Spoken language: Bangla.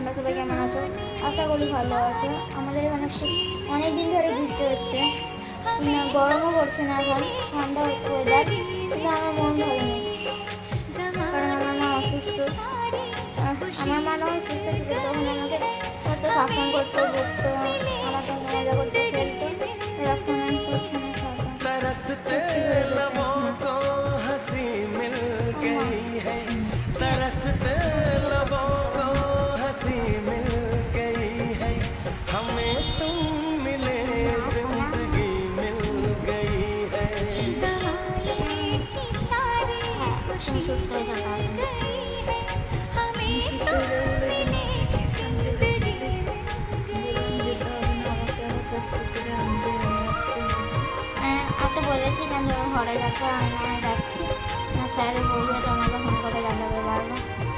তোমরা সবাই কেমন আছো? আশা করি ভালো আছো। আমাদের এখানে অনেক দিন ধরে বৃষ্টি হচ্ছে, গরমও করছে না, এখন ঠান্ডা ওয়েদার, কিন্তু আমার মন ভালো নেই, কারণ আমার মা অসুস্থ। আমার মা যখন সুস্থ ছিল তখন আমাকে কত শাসন করতো, বকতো, আমার সঙ্গে মজা করতো, খেলতো। এখন আমি সবসময় तरसते लबों को हंसी मिल गई है, तरसते लबों को हंसी मिल गई है, हमें तुम मिले जिंदगी मिल गई है। ज़माने की सारी खुशी मिल गई है, हमें तुम मिले जिंदगी मिल गई है। আর তো বলেছিলাম যে ঘরে দেখো, আমি যাচ্ছি, স্যার বলবে